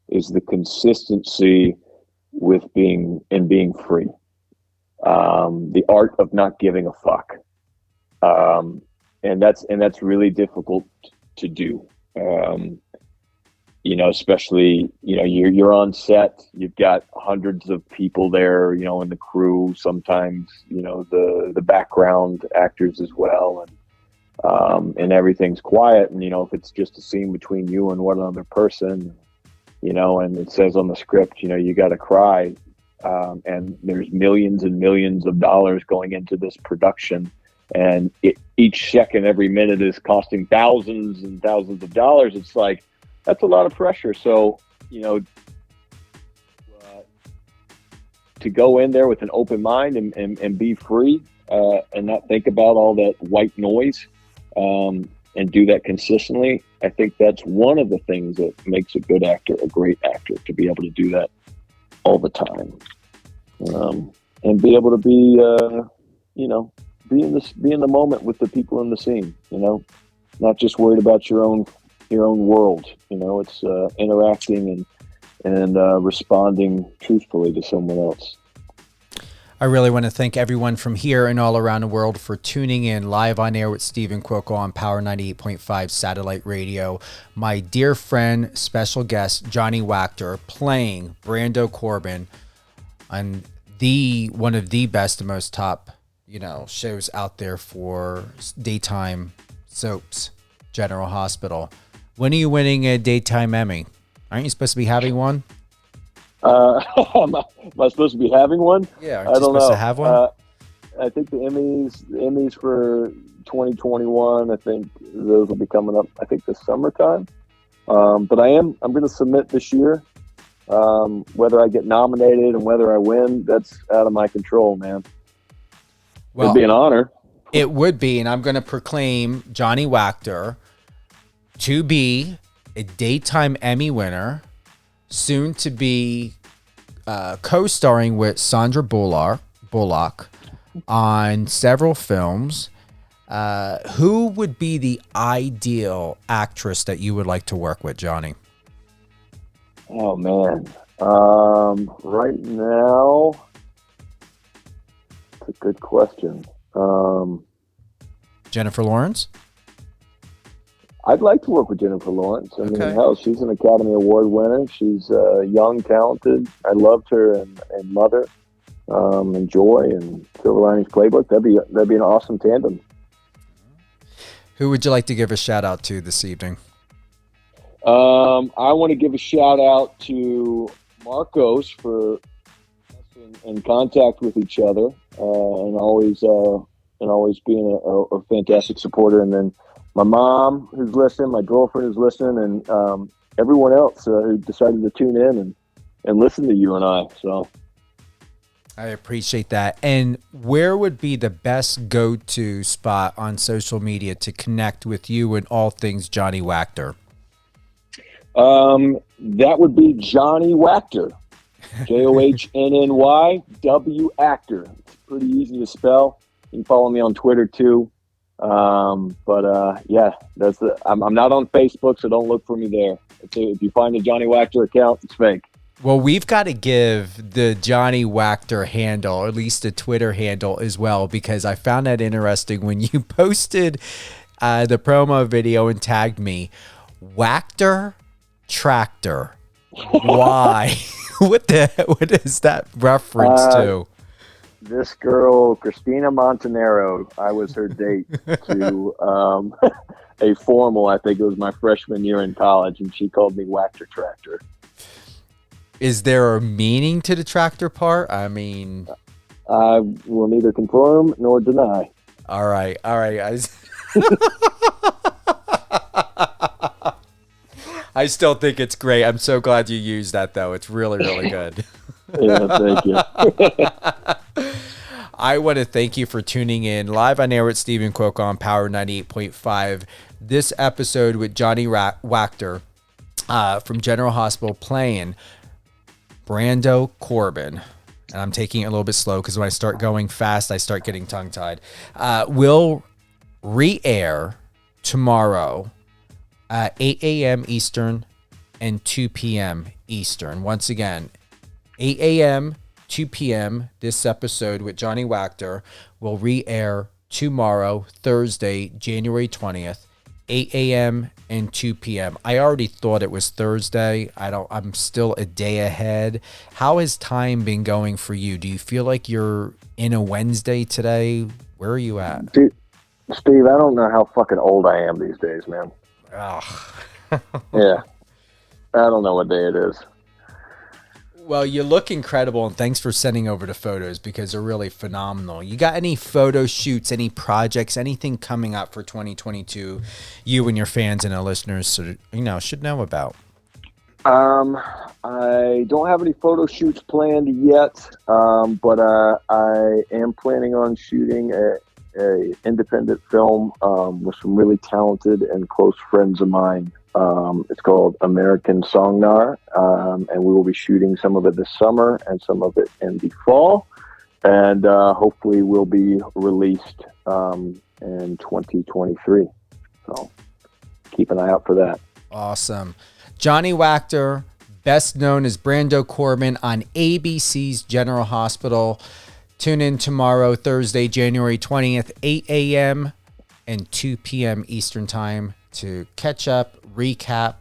the consistency with being free. The art of not giving a fuck. And that's really difficult to do. Especially, you're on set, you've got hundreds of people there, in the crew, sometimes, the background actors as well. And everything's quiet. And, if it's just a scene between you and one other person, and it says on the script, you got to cry. And there's millions and millions of dollars going into this production. And each second, every minute is costing thousands and thousands of dollars. It's like, that's a lot of pressure. So, to go in there with an open mind and be free, and not think about all that white noise, and do that consistently, I think that's one of the things that makes a good actor a great actor, to be able to do that all the time. And be able to be, be in the moment with the people in the scene, not just worried about your own world. It's interacting and responding truthfully to someone else. I really want to thank everyone from here and all around the world for tuning in live on air with Stephen Cuoco on Power 98.5 satellite radio. My dear friend, special guest, Johnny Wactor, playing Brando Corbin on one of the best and most top, shows out there for daytime soaps, General Hospital. When are you winning a daytime Emmy? Aren't you supposed to be having one? Am I supposed to be having one? Yeah, I don't know. Supposed to have one? I think the Emmys for 2021, I think those will be coming up, I think, this summertime. But I'm going to submit this year. Whether I get nominated and whether I win, that's out of my control, man. Well, it'd be an honor. It would be, and I'm going to proclaim Johnny Wactor to be a daytime Emmy winner, soon to be co-starring with Sandra Bullock on several films. Who would be the ideal actress that you would like to work with, Johnny? Oh, man. Right now, it's a good question. Jennifer Lawrence? I'd like to work with Jennifer Lawrence. I mean, hell, she's an Academy Award winner. She's young, talented. I loved her and Mother, and Joy, and Silver Linings Playbook. That'd be an awesome tandem. Who would you like to give a shout out to this evening? I want to give a shout out to Marcos for in contact with each other, and always being a fantastic supporter. And then my mom, who's listening, my girlfriend who's listening, and everyone else who decided to tune in and listen to you and I. So I appreciate that. And where would be the best go-to spot on social media to connect with you and all things Johnny Wactor? That would be Johnny Wactor. JOHNNY Actor. It's pretty easy to spell. You can follow me on Twitter too. Yeah, I'm not on Facebook, so don't look for me there. If you find a Johnny Wactor account, it's fake. Well, we've got to give the Johnny Wactor handle, or at least a Twitter handle as well, because I found that interesting when you posted the promo video and tagged me. Wactor Tractor. Why? What is that reference to? This girl, Christina Montanaro, I was her date to a formal, I think it was my freshman year in college, and she called me Wactor Tractor. Is there a meaning to the tractor part? I mean, I will neither confirm nor deny. All right. I still think it's great. I'm so glad you used that, though. It's really, really good. Yeah, thank you. I want to thank you for tuning in live on air with Stephen Quoke on Power 98.5. This episode with Johnny Wactor from General Hospital playing Brando Corbin. And I'm taking it a little bit slow because when I start going fast, I start getting tongue-tied. Will re-air tomorrow at 8 a.m. Eastern and 2 p.m. Eastern. Once again, 8 a.m., 2 p.m. This episode with Johnny Wactor will re-air tomorrow, Thursday, January 20th, 8 a.m. and 2 p.m. I already thought it was Thursday. I'm still a day ahead. How has time been going for you? Do you feel like you're in a Wednesday today? Where are you at? Dude, Steve, I don't know how fucking old I am these days, man. Yeah. I don't know what day it is. Well, you look incredible, and thanks for sending over the photos because they're really phenomenal. You got any photo shoots, any projects, anything coming up for 2022 you and your fans and our listeners should know about? I don't have any photo shoots planned yet, but I am planning on shooting a independent film with some really talented and close friends of mine. It's called American Songnar, and we will be shooting some of it this summer and some of it in the fall, and hopefully will be released in 2023. So keep an eye out for that. Awesome. Johnny Wactor, best known as Brando Corbin on ABC's General Hospital. Tune in tomorrow, Thursday, January 20th, 8 a.m. and 2 p.m. Eastern Time to catch up, recap.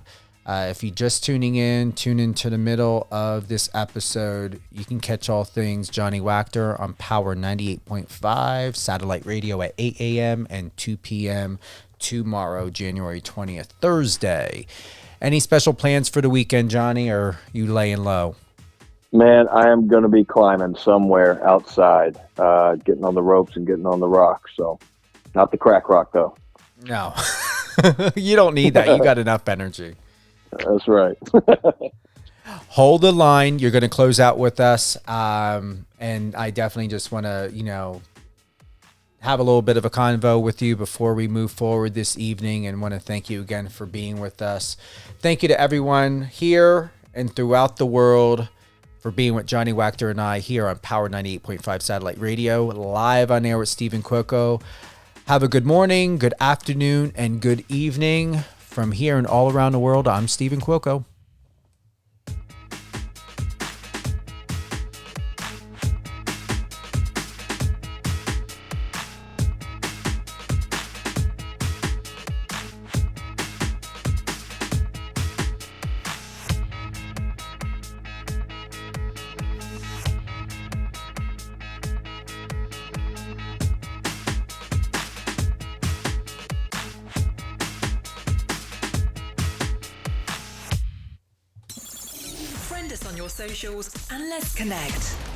If you're just tuning in, tune into the middle of this episode. You can catch all things Johnny Wactor on Power 98.5, satellite radio at 8 a.m. and 2 p.m. tomorrow, January 20th, Thursday. Any special plans for the weekend, Johnny, or are you laying low? Man, I am going to be climbing somewhere outside, getting on the ropes and getting on the rock. So not the crack rock, though. No. You don't need that. You got enough energy. That's right. Hold the line. You're going to close out with us. And I definitely just want to, have a little bit of a convo with you before we move forward this evening, and want to thank you again for being with us. Thank you to everyone here and throughout the world for being with Johnny Wactor and I here on Power 98.5 Satellite Radio, live on air with Stephen Quoco. Have a good morning, good afternoon, and good evening from here and all around the world. I'm Stephen Quoco. Find us on your socials and let's connect.